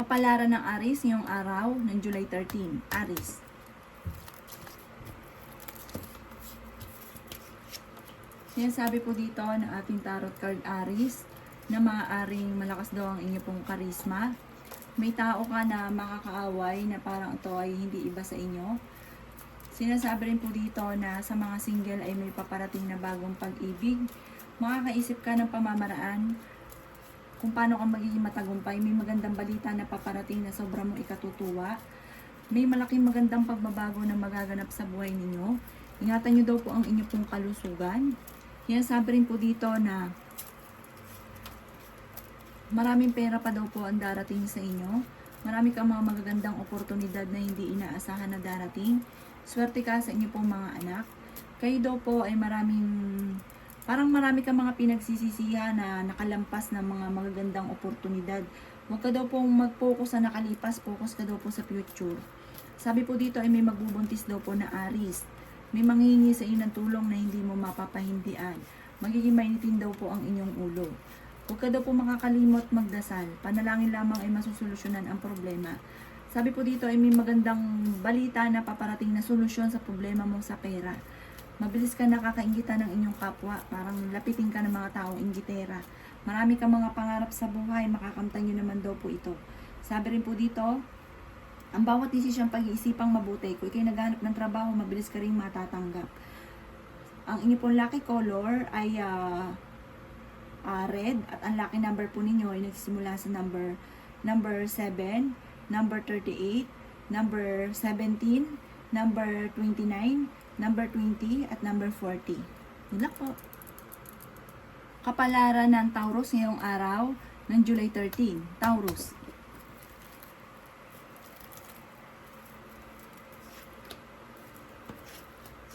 Kapalaran ng Aries ngayong araw ng July 13. Aries. Sinasabi po dito ng ating tarot card Aries na maaaring malakas daw ang inyo pong karisma. May tao ka na makakaaway na parang ito ay hindi iba sa inyo. Sinasabi rin po dito na sa mga single ay may paparating na bagong pag-ibig. Makakaisip ka ng pamamaraan kung paano ka magiging matagumpay. May magandang balita na paparating na sobra mong ikatutuwa. May malaking magandang pagbabago na magaganap sa buhay ninyo. Ingatan nyo daw po ang inyong pong kalusugan. Sinasabi rin po dito na maraming pera pa daw po ang darating sa inyo. Marami kang mga magagandang oportunidad na hindi inaasahan na darating. Swerte ka sa inyo pong mga anak. Kayo daw po ay marami kang mga pinagsisisihan na nakalampas ng mga magagandang oportunidad. Huwag ka daw pong mag-focus sa nakalipas, focus ka daw po sa future. Sabi po dito ay may magbubuntis daw po na Aries. May manghihingi sa inyo ng tulong na hindi mo mapapahindian. Magiging mainitin daw po ang inyong ulo. Huwag ka daw po makakalimot magdasal. Panalangin lamang ay masusolusyonan ang problema. Sabi po dito ay may magandang balita na paparating na solusyon sa problema mo sa pera. Mabilis ka nakakaingitan ng inyong kapwa. Parang lapitin ka ng mga taong inggitera. Marami kang mga pangarap sa buhay. Makakamtan nyo naman daw po ito. Sabi rin po dito, ang bawat desisyong pag-iisipang mabuti. Kung ikaw'y naghahanap ng trabaho, mabilis ka rin matatanggap. Ang inyong pong lucky color ay red. At ang lucky number po ninyo ay nagsisimula sa number 7, number 38, number 17, number 29, number 20, at number 40. Yun lang po. Kapalaran ng Taurus ngayong araw ng July 13. Taurus.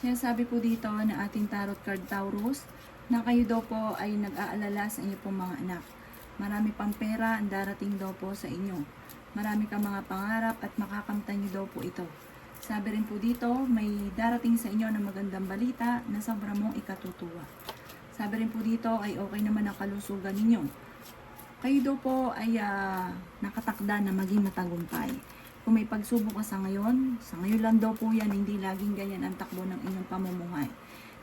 Sinasabi po dito na ating tarot card Taurus na kayo daw po ay nag-aalala sa inyo pong mga anak. Marami pang pera ang darating daw po sa inyo. Marami kang mga pangarap at makakamtan nyo daw po ito. Sabi rin po dito, may darating sa inyo na magandang balita na sobra mong ikatutuwa. Sabi rin po dito ay okay naman ang kalusugan ninyo. Kayo daw po ay nakatakda na maging matagumpay. Kung may pagsubok ka sa ngayon lang daw po yan, hindi laging ganyan ang takbo ng inyong pamumuhay.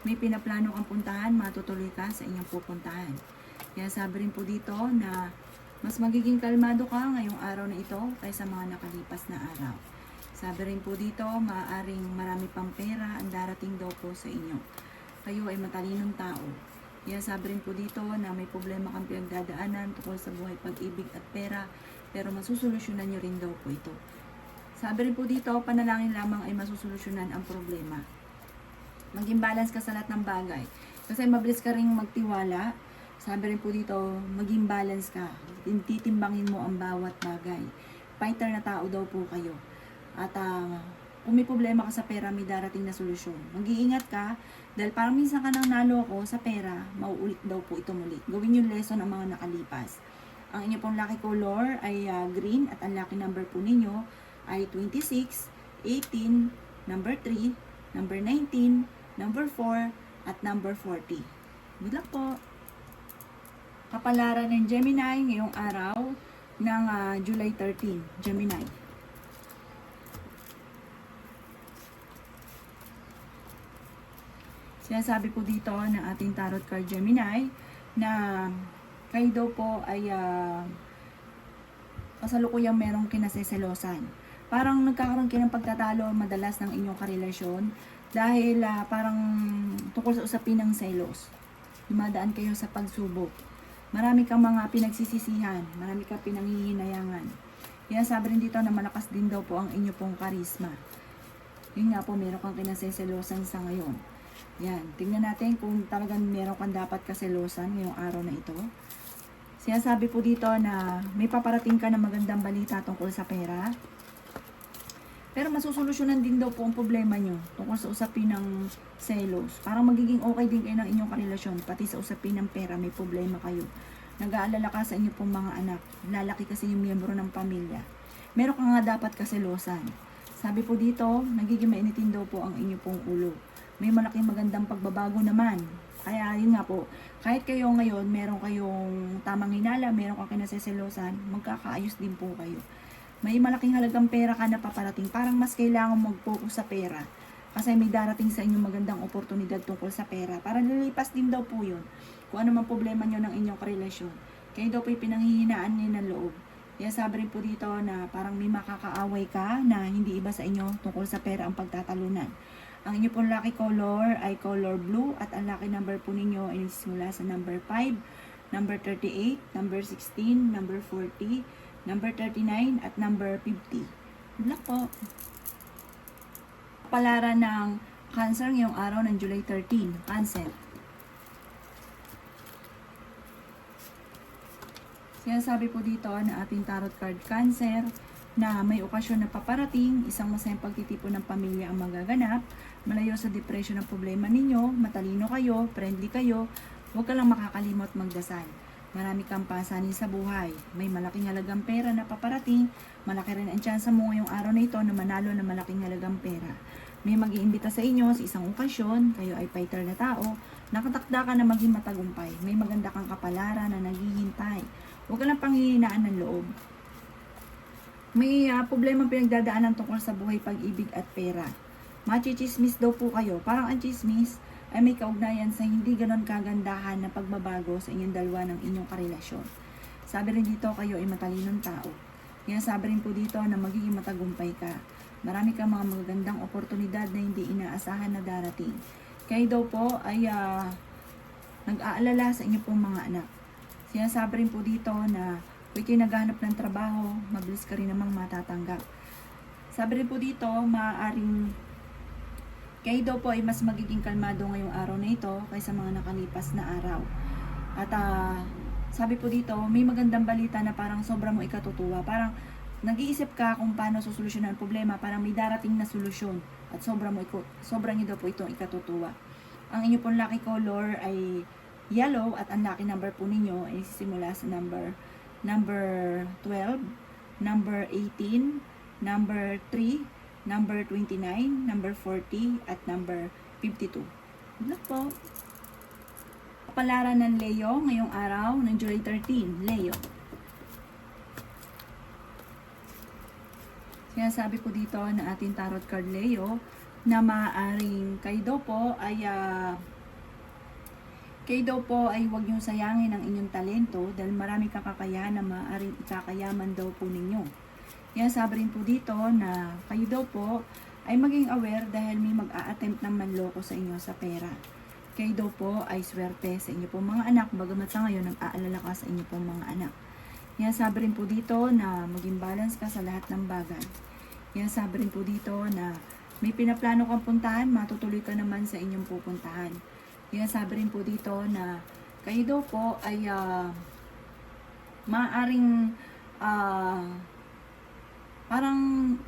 May pinaplano kang puntahan, matutuloy ka sa inyong pupuntahan. Kaya sabi rin po dito na mas magiging kalmado ka ngayong araw na ito kaysa mga nakalipas na araw. Sabi rin po dito, maaaring marami pang pera ang darating daw po sa inyo. Kayo ay matalinong tao. Kaya sabi rin po dito na may problema kang pinagdadaanan tungkol sa buhay, pag-ibig at pera, pero masusolusyonan nyo rin daw po ito. Sabi rin po dito, panalangin lamang ay masusolusyonan ang problema. Maging balance ka sa lahat ng bagay. Kasi mabilis ka rin magtiwala. Sabi rin po dito, maging balance ka. Titimbangin mo ang bawat bagay. Fighter na tao daw po kayo. At kung may problema ka sa pera, may darating na solusyon. Mag-iingat ka dahil parang minsan ka nang naloko sa pera, mauulit daw po ito muli. Gawin yung lesson ang mga nakalipas. Ang inyo pong lucky color ay green at ang lucky number po ninyo ay 26, 18, number 3, number 19, number 4, at number 40. Good luck po! Kapalaran ng Gemini ngayong araw ng July 13. Gemini. Sinasabi po dito ng ating tarot card Gemini na kayo daw po ay kasalukuyang merong kinaseselosan. Parang nagkakaroon kayo ng pagtatalo madalas ng inyong karelasyon dahil parang tungkol sa usapin ng selos. Dumadaan kayo sa pagsubok. Marami kang mga pinagsisisihan, marami kang pinanghihinayangan. Kaya sabi rin dito na malakas din daw po ang inyo pong karisma. Yun nga po, meron kang kinaseselosan sa ngayon. Yan, tingnan natin kung talagang meron kang dapat kaselosan ngayong araw na ito. Sinasabi po dito na may paparating ka na magandang balita tungkol sa pera. Pero masusolusyonan din daw po ang problema nyo tungkol sa usapin ng selos. Parang magiging okay din kayo ng inyong karelasyon. Pati sa usapin ng pera, may problema kayo. Nag-aalala ka sa inyo pong mga anak. Lalaki kasi yung miyembro ng pamilya. Meron ka nga dapat kaselosan. Sabi po dito, nagiging mainitin daw po ang inyo pong ulo. May malaking magandang pagbabago naman. Kaya yun nga po, kahit kayo ngayon, meron kayong tamang hinala, meron kang kinaseselosan, magkakaayos din po kayo. May malaking halagang pera ka na paparating. Parang mas kailangan mag-focus sa pera. Kasi may darating sa inyong magandang oportunidad tungkol sa pera. Para lilipas din daw po yun. Kung ano man problema nyo ng inyong karelasyon. Kayo daw po yung pinanghihinaan niyo ng loob. Kaya sabi rin po dito na parang may makakaaway ka na hindi iba sa inyo tungkol sa pera ang pagtatalunan. Ang inyo pong lucky color ay color blue at ang lucky number po ninyo ay simula sa number 5, number 38, number 16, number 40, number 39 at number 50. Good luck po! Palaran ng Cancer ngayong araw ng July 13. Cancer. Sinasabi po dito na ating tarot card Cancer na may okasyon na paparating, isang masayang pagtitipon ng pamilya ang magaganap, malayo sa depression ang problema ninyo, matalino kayo, friendly kayo, huwag ka lang makakalimot magdasal. Marami kang pasanin sa buhay, may malaking halagang pera na paparating, malaki rin ang tsansa mo ngayong araw na ito na manalo ng malaking halagang pera. May mag-iimbita sa inyo sa isang okasyon, kayo ay fighter na tao, nakatakda ka na maging matagumpay, may maganda kang kapalaran na naghihintay. Huwag ka lang panghihinaan ng loob. May problema pinagdadaanan tungkol sa buhay, pag-ibig at pera. Machichismis daw po kayo. Parang ang chismis ay may kaugnayan sa hindi ganon kagandahan na pagbabago sa inyong dalawa ng inyong karelasyon. Sabi rin dito kayo ay matalinong tao. Kaya sabi rin po dito na magiging matagumpay ka. Marami kang mga magagandang oportunidad na hindi inaasahan na darating. Kayo daw po ay nag-aalala sa inyo pong mga anak. Sinasabi rin po dito na kung kayo naghahanap ng trabaho, mabilis ka rin namang matatanggap. Sabi rin po dito, maaaring kayo daw po ay mas magiging kalmado ngayong araw na ito kaysa mga nakalipas na araw. At sabi po dito, may magandang balita na parang sobra mo ikatutuwa. Parang nag-iisip ka kung paano sosolusyonan ang problema, parang may darating na solusyon at sobra nyo daw po itong ikatutuwa. Ang inyo pong lucky color ay yellow at ang lucky number po ninyo ay simula sa number 12, number 18, number 3, number 29, number 40 at number 52. Good luck po! Kapalaran ng Leo ngayong araw ng July 13. Leo. Sinasabi po dito na ating tarot card Leo na maaaring kayo daw po ay huwag niyong sayangin ang inyong talento dahil marami kang kakayahan na maaaring ikakayaman daw po ninyo. Kaya sabi rin po dito na kayo daw po ay maging aware dahil may mag-a-attempt ng manloko sa inyo sa pera. Kayo daw po ay swerte sa inyo pong mga anak, bagamat sa ngayon nag-aalala ka sa inyo pong mga anak. Kaya sabi rin po dito na maging balance ka sa lahat ng bagay. Kaya sabi rin po dito na may pinaplano kang puntahan, matutuloy ka naman sa inyong pupuntahan. Kaya sabi rin po dito na kayo daw po ay maaaring parang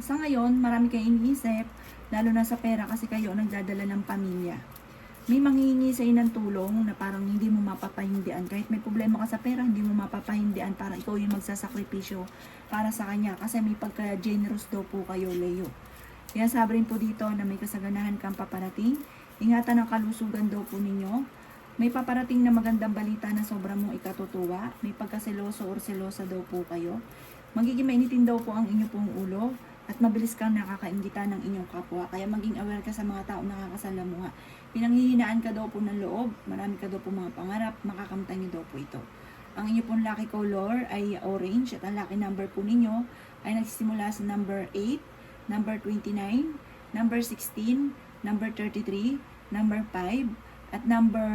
sa ngayon marami kayong iniisip, lalo na sa pera kasi kayo nagdadala ng pamilya. May manghihingi sa inyo ng tulong na parang hindi mo mapapahindian. Kahit may problema ka sa pera, hindi mo mapapahindian. Parang ikaw yung magsasakripisyo para sa kanya. Kasi may pagka-generous daw po kayo, Leo. Kaya sabi rin po dito na may kasaganahan kang paparating. Ingatan ang kalusugan daw po ninyo. May paparating na magandang balita na sobra mong ikatutuwa. May pagkaseloso or selosa daw po kayo. Magiging mainitin daw po ang inyo pong ulo. At mabilis kang nakakainggitan ng inyong kapwa. Kaya maging aware ka sa mga taong nakakasalamuha. Pinanghihinaan ka daw po ng loob. Marami ka daw po mga pangarap. Makakamtan niyo daw po ito. Ang inyo pong lucky color ay orange. At ang lucky number po ninyo ay nagsisimula sa number 8, number 29, number 16, number 33, number 5, at number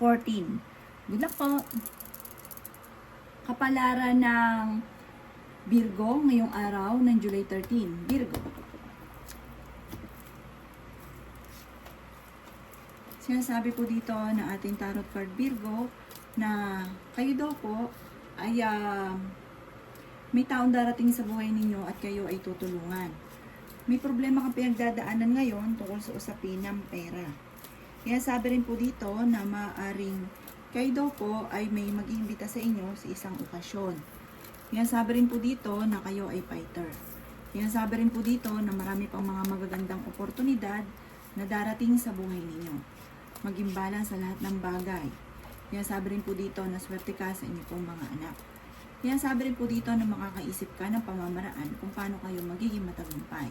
14. Good luck po! Kapalaran ng Virgo ngayong araw ng July 13. Virgo. Sinasabi po dito na ating tarot card Virgo na kayo daw po ay may taong darating sa buhay ninyo at kayo ay tutulungan. May problema kang pinagdadaanan ngayon tungkol sa usapin ng pera. Kaya sabi rin po dito na maaaring kayo daw po ay may mag-iimbita sa inyo sa isang okasyon. Kaya sabi rin po dito na kayo ay fighter. Kaya sabi rin po dito na marami pang mga magagandang oportunidad na darating sa buhay ninyo. Maging balance sa lahat ng bagay. Kaya sabi rin po dito na swerte ka sa inyo pong mga anak. Kaya sabi rin po dito na makakaisip ka ng pamamaraan kung paano kayo magiging matagumpay.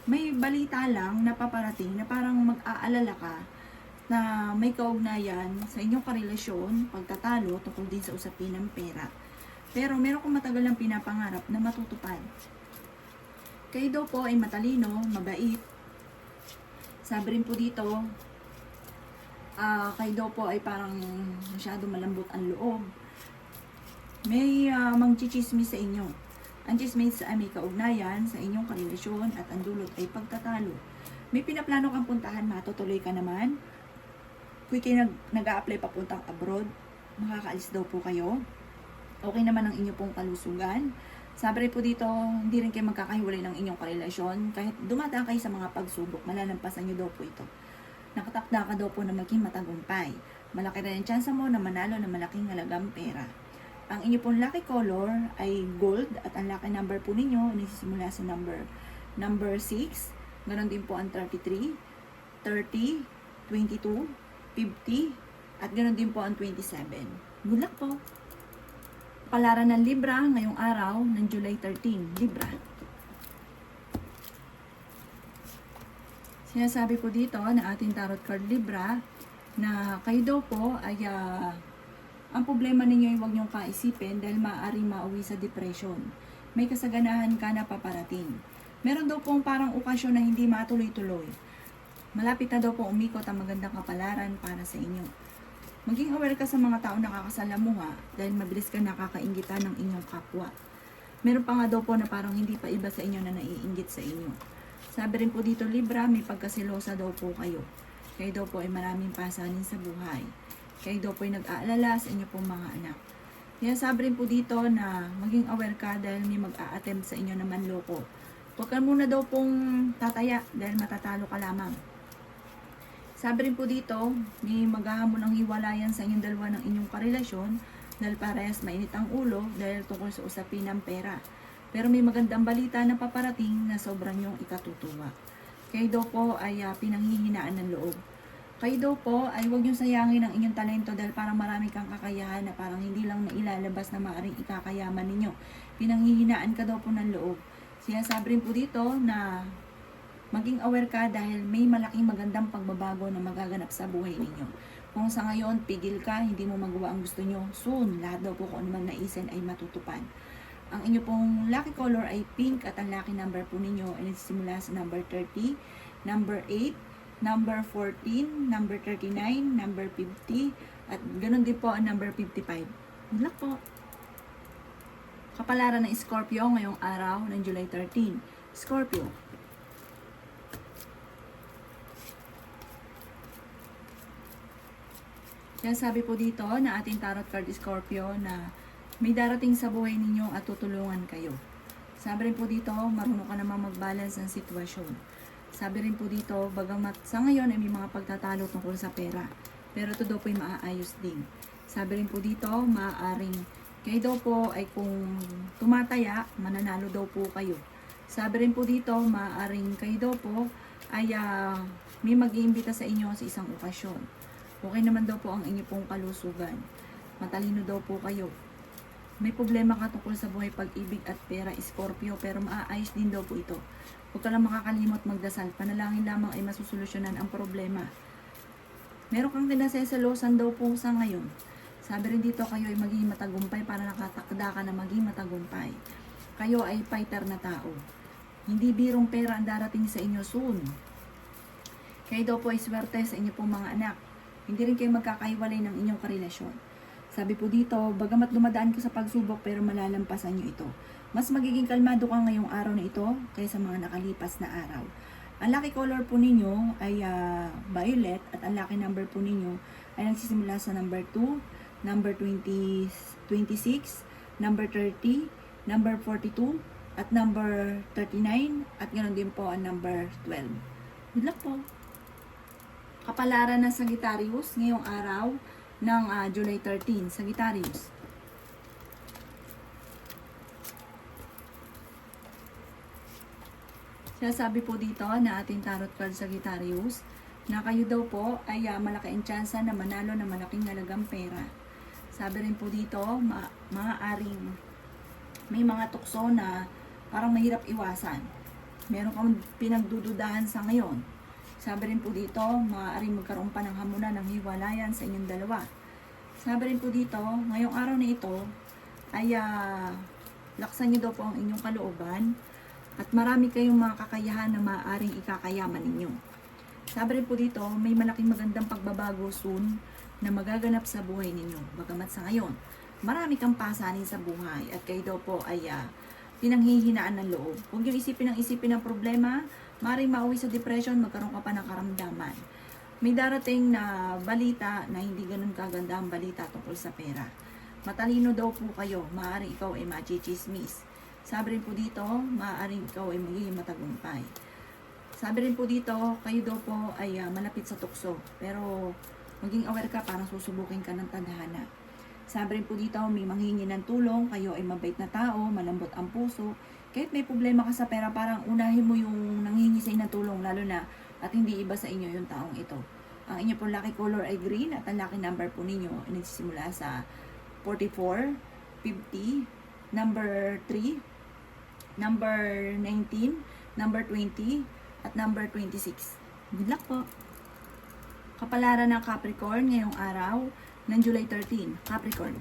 May balita lang na paparating na parang mag-aalala ka na may kaugnayan sa inyong karelasyon, pagtatalo tungkol din sa usapin ng pera. Pero meron kong matagal ng pinapangarap na matutupad. Kayo daw po ay matalino, mabait. Sabi rin po dito, kayo daw po ay parang masyado malambot ang loob. May mangchichismis sa inyo. Ang chismis ay may kaugnayan sa inyong karelasyon at ang dulot ay pagtatalo. May pinaplano kang puntahan, matutuloy ka naman. Kung kayo nag-a-apply papuntang abroad, makakaalis daw po kayo. Okay naman ang inyong pong kalusugan. Sabi rin po dito, hindi rin kayo magkakahiwalay ng inyong karelasyon. Kahit dumadaan kayo sa mga pagsubok, malalampasan nyo daw po ito. Nakatakda ka daw po na maging matagumpay. Malaki rin ang tsansa mo na manalo ng malaking halagang pera. Ang inyong pong lucky color ay gold at ang lucky number po ninyo nagsisimula sa number 6. Ganon din po ang 33, 30, 22, 50, at ganon din po ang 27. Good luck po! Palaran ng Libra ngayong araw ng July 13, Libra. Sinasabi po dito na ating tarot card Libra na kayo daw po ay ang problema ninyo ay huwag niyong kaisipin dahil maaaring mauwi sa depression. May kasaganahan ka na paparating. Meron daw pong parang okasyon na hindi matuloy-tuloy. Malapit na daw po umikot ang magandang kapalaran para sa inyo. Maging aware ka sa mga tao nakakasalamuha dahil mabilis ka nakakainggitan ng inyong kapwa. Meron pa nga daw po na parang hindi pa iba sa inyo na naiinggit sa inyo. Sabi rin po dito Libra, may pagkasilosa daw po kayo. Kayo daw po ay maraming pasanin sa buhay. Kayo daw po ay nag-aalala sa inyo pong mga anak. Kaya sabi rin po dito na maging aware ka dahil may mag-a-attempt sa inyo na manloko. Huwag ka muna daw pong tataya dahil matatalo ka lamang. Sabi rin po dito, may maghahamon ng hiwalayan sa inyong dalawa ng inyong karelasyon dahil parehas mainit ang ulo dahil tungkol sa usapin ng pera. Pero may magandang balita na paparating na sobrang yung ikatutuwa. Kayo daw po ay pinanghihinaan ng loob. Kayo daw po ay huwag niyong sayangin ang inyong talento dahil parang marami kang kakayahan na parang hindi lang nailalabas na maaaring ikakayaman ninyo. Pinanghihinaan ka daw po ng loob. Sinasabi rin po dito na maging aware ka dahil may malaking magandang pagbabago na magaganap sa buhay ninyo. Kung sa ngayon, pigil ka, hindi mo magawa ang gusto nyo, soon, lahat daw po kung ano man naisin ay matutupad. Ang inyo pong lucky color ay pink at ang lucky number po ninyo ay nagsisimula sa number 30, number 8, number 14, number 39, number 50, at ganun din po ang number 55. Good luck po! Kapalaran ng Scorpio ngayong araw ng July 13. Scorpio. Kaya sabi po dito na ating tarot card Scorpio na may darating sa buhay ninyo at tutulungan kayo. Sabi rin po dito, marunong ka namang mag-balance ng sitwasyon. Sabi rin po dito, bagamat sa ngayon ay may mga pagtatalo tungkol sa pera, pero ito daw po ay maaayos din. Sabi rin po dito, maaaring kayo daw po ay kung tumataya, mananalo daw po kayo. Sabi rin po dito, maaaring kayo daw po ay may mag-iimbita sa inyo sa isang okasyon. Okay naman daw po ang inyo pong kalusugan. Matalino daw po kayo. May problema ka tungkol sa buhay, pag-ibig at pera, Scorpio, pero maaayos din daw po ito. Huwag ka lang makakalimot magdasal. Panalangin lamang ay masusolusyonan ang problema. Meron kang tinasesalosan daw po sa ngayon. Sabi rin dito, kayo ay magiging matagumpay para nakatakda ka na maging matagumpay. Kayo ay fighter na tao. Hindi birong pera ang darating sa inyo soon. Kayo daw po ay swerte sa inyo pong mga anak. Hindi rin kayo magkakahiwalay ng inyong karelasyon. Sabi po dito, bagamat dumadaan ka sa pagsubok pero malalampasan nyo ito. Mas magiging kalmado ka ngayong araw na ito kaysa mga nakalipas na araw. Ang lucky color po ninyo ay violet at ang lucky number po ninyo ay nagsisimula sa number 2, number 26, number 30, number 42, at number 39, at ganoon din po ang number 12. Good luck po! Kapalaran ng Sagittarius ngayong araw ng July 13. Sagittarius. Sinasabi po dito na ating tarot card Sagittarius na kayo daw po ay malaki ang tsansa na manalo ng malaking halagang pera. Sabi rin po dito, maaaring may mga tukso na parang mahirap iwasan. Meron kang pinagdududahan sa ngayon. Sabi rin po dito, maaaring magkaroon pa ng hamunan ng hiwalayan sa inyong dalawa. Sabi rin po dito, ngayong araw na ito, ay laksan niyo daw po ang inyong kalooban at marami kayong mga kakayahan na maaaring ikakayaman ninyo. Sabi rin po dito, may malaking magandang pagbabago soon na magaganap sa buhay ninyo. Bagamat sa ngayon, marami kang pasanin sa buhay at kayo daw po ay pinanghihinaan ng loob. Huwag yung isipin ng problema, maaaring mauwi sa depression, magkaroon ka pa ng karamdaman. May darating na balita na hindi ganun kaganda ang balita tungkol sa pera. Matalino daw po kayo, maaaring ikaw ay machichismis. Sabi rin po dito, maaaring ikaw ay magiging matagumpay. Sabi rin po dito, kayo daw po ay malapit sa tukso. Pero maging aware ka, parang susubukin ka ng tadhana. Sabi rin po dito, may manghingi ng tulong, kayo ay mabait na tao, malambot ang puso. Kahit may problema ka sa pera, parang unahin mo yung nanghingi sa inyo ng tulong, lalo na at hindi iba sa inyo yung taong ito. Ang inyo pong lucky color ay green at ang lucky number po ninyo ay nagsisimula sa 44, 50, number 3, number 19, number 20, at number 26. Good luck po! Kapalaran ng Capricorn ngayong araw ng July 13. Capricorn.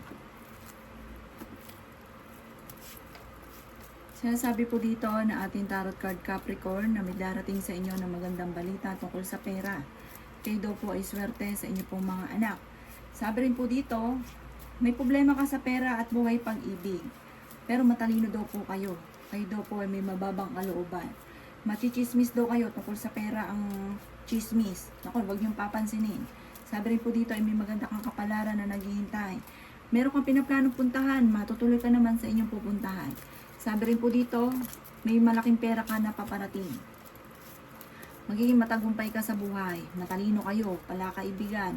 Sinasabi po dito na ating tarot card Capricorn na may darating sa inyo na magandang balita tungkol sa pera. Kayo daw po ay swerte sa inyo pong mga anak. Sabi rin po dito, may problema ka sa pera at buhay pag-ibig. Pero matalino daw po kayo. Kayo daw po ay may mababang kalooban. Machichismis daw kayo tungkol sa pera ang chismis. Naku, huwag niyong papansinin. Sabi rin po dito ay may maganda kang kapalaran na naghihintay. Meron kang pinaplanong puntahan, matutuloy ka naman sa inyong pupuntahan. Sabi rin po dito, may malaking pera ka na paparating. Magiging matagumpay ka sa buhay. Matalino kayo, palakaibigan.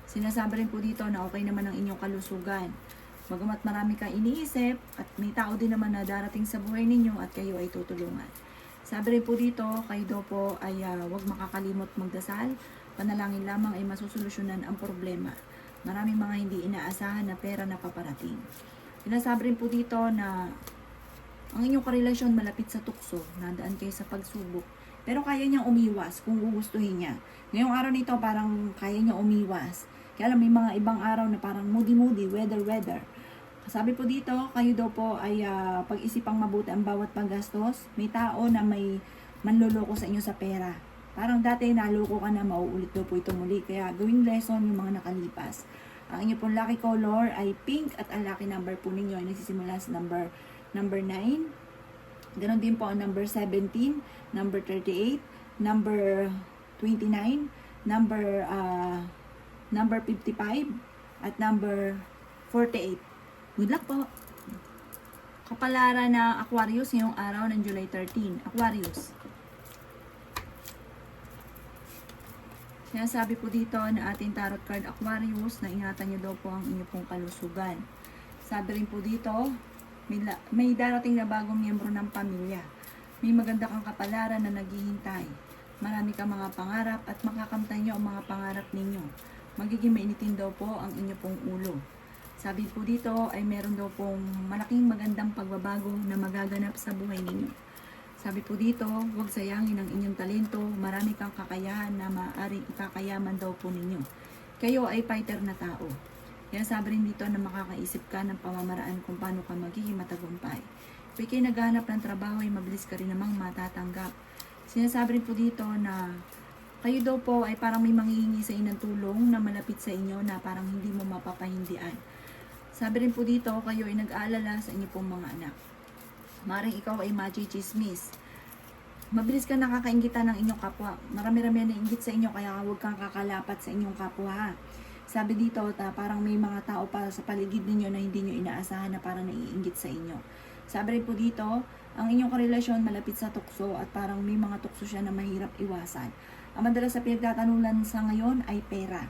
Sinasabi rin po dito na okay naman ang inyong kalusugan. Bagamat marami kang iniisip at may tao din naman na darating sa buhay ninyo at kayo ay tutulungan. Sabi rin po dito, kayo daw po ay huwag makakalimot magdasal. Panalangin lamang ay masusolusyonan ang problema. Maraming mga hindi inaasahan na pera na paparating. Sinasabi rin po dito na ang inyong karelasyon malapit sa tukso, nadaan kayo sa pagsubok, pero kaya niyang umiwas kung gugustuhin niya. Ngayong araw nito parang kaya niya umiwas. Kaya alam, may mga ibang araw na parang moody, weather. Sabi po dito, kayo daw po ay pag-isipang mabuti ang bawat paggastos. May tao na may manloloko sa inyo sa pera. Parang dati naloko ka na, mauulit daw po ito muli. Kaya gawing lesson yung mga nakalipas. Ang inyo pong lucky color ay pink at ang lucky number po ninyo ay nagsisimula sa number 9. Ganon din po ang number 17, number 38, number 29, number 55, at number 48. Good luck po! Kapalaran na Aquarius ngayong araw ng July 13. Aquarius. Sinasabi po dito na ating tarot card Aquarius na ingatan nyo daw po ang inyong pong kalusugan. Sabi rin po dito, may darating na bagong miyembro ng pamilya. May maganda kang kapalaran na naghihintay. Marami kang mga pangarap at makakamtan nyo ang mga pangarap ninyo. Magiging mainitin daw po ang inyo pong ulo. Sabi po dito ay meron daw pong malaking magandang pagbabago na magaganap sa buhay ninyo. Sabi po dito, huwag sayangin ang inyong talento. Marami kang kakayahan na maaaring ikakayaman daw po ninyo. Kayo ay fighter na tao. Kaya sabi rin dito na makakaisip ka ng pamamaraan kung paano ka magiging matagumpay. Kung ikay naghahanap ng trabaho ay mabilis ka rin namang matatanggap. Sinasabi rin po dito na kayo daw po ay parang may manghihingi sa inyo ng tulong na malapit sa inyo na parang hindi mo mapapahindian. Sabi rin po dito, kayo ay nag-aalala sa inyo pong mga anak. Maring ikaw ay machichismis. Mabilis ka nakakaingitan ng inyong kapwa. Marami-rami na inggit sa inyo kaya huwag kang kakalapat sa inyong kapwa ha. Sabi dito, parang may mga tao pa sa paligid ninyo na hindi nyo inaasahan na parang naiinggit sa inyo. Sabi rin po dito, ang inyong karelasyon malapit sa tukso at parang may mga tukso siya na mahirap iwasan. Ang madalas sa pinagtatanulan sa ngayon ay pera.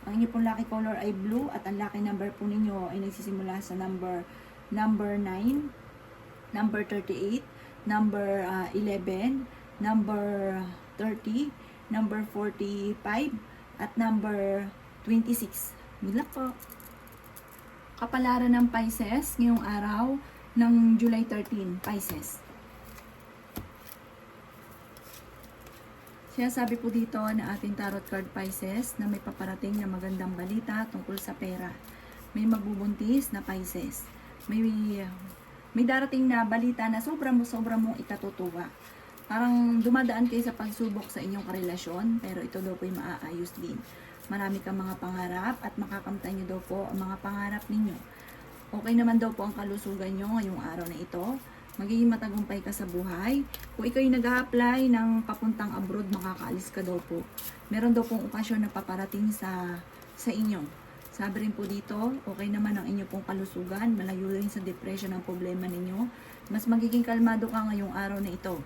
Ang inyong pong lucky color ay blue at ang lucky number po ninyo ay nagsisimula sa number 9, number 38, number 11, number 30, number 45, at number 26. Good luck po! Kapalaran ng Pisces ngayong araw ng July 13, Pisces. Siya sabi po dito na ating tarot card Pisces na may paparating na magandang balita tungkol sa pera. May magbubuntis na Pisces. May darating na balita na sobra mong ikatutuwa. Parang dumadaan kayo sa pagsubok sa inyong karelasyon, pero ito daw po ay maaayos din. Marami kang mga pangarap at makakamtan nyo daw po ang mga pangarap ninyo. Okay naman daw po ang kalusugan nyo ngayong araw na ito. Magiging matagumpay ka sa buhay. Kung ikaw ay nag-a-apply ng papuntang abroad, makakaalis ka daw po. Meron daw pong okasyon na paparating sa inyo. Sabi rin po dito, okay naman ang inyo pong kalusugan. Malayo rin sa depression ang problema ninyo. Mas magiging kalmado ka ngayong araw na ito.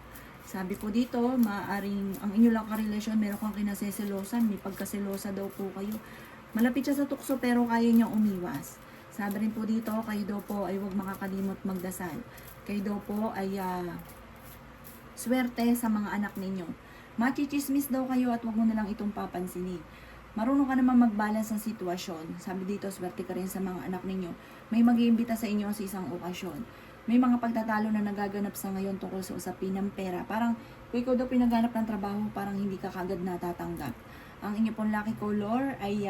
Sabi po dito, maaaring ang inyo lang karelasyon, meron kang kinaseselosan, may pagkaselosa daw po kayo. Malapit siya sa tukso pero kaya niyang umiwas. Sabi rin po dito, kayo daw po ay huwag makakalimot magdasal. Kayo daw po ay swerte sa mga anak ninyo. Machichismis daw kayo at huwag mo na lang itong papansinin. Marunong ka naman mag-balance ng sitwasyon. Sabi dito, swerte ka rin sa mga anak ninyo. May mag-iimbita sa inyo sa isang okasyon. May mga pagtatalo na nagaganap sa ngayon tungkol sa usapin ng pera. Parang kung ikaw daw pinaghanap ng trabaho, parang hindi ka kagad natatanggap. Ang inyo pong lucky color ay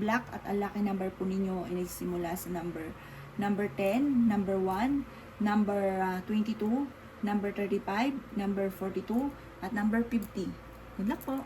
black at ang lucky number po ninyo ay nagsisimula sa number 10, number 1, number 22, number 35, number 42, at number 50. Good luck po!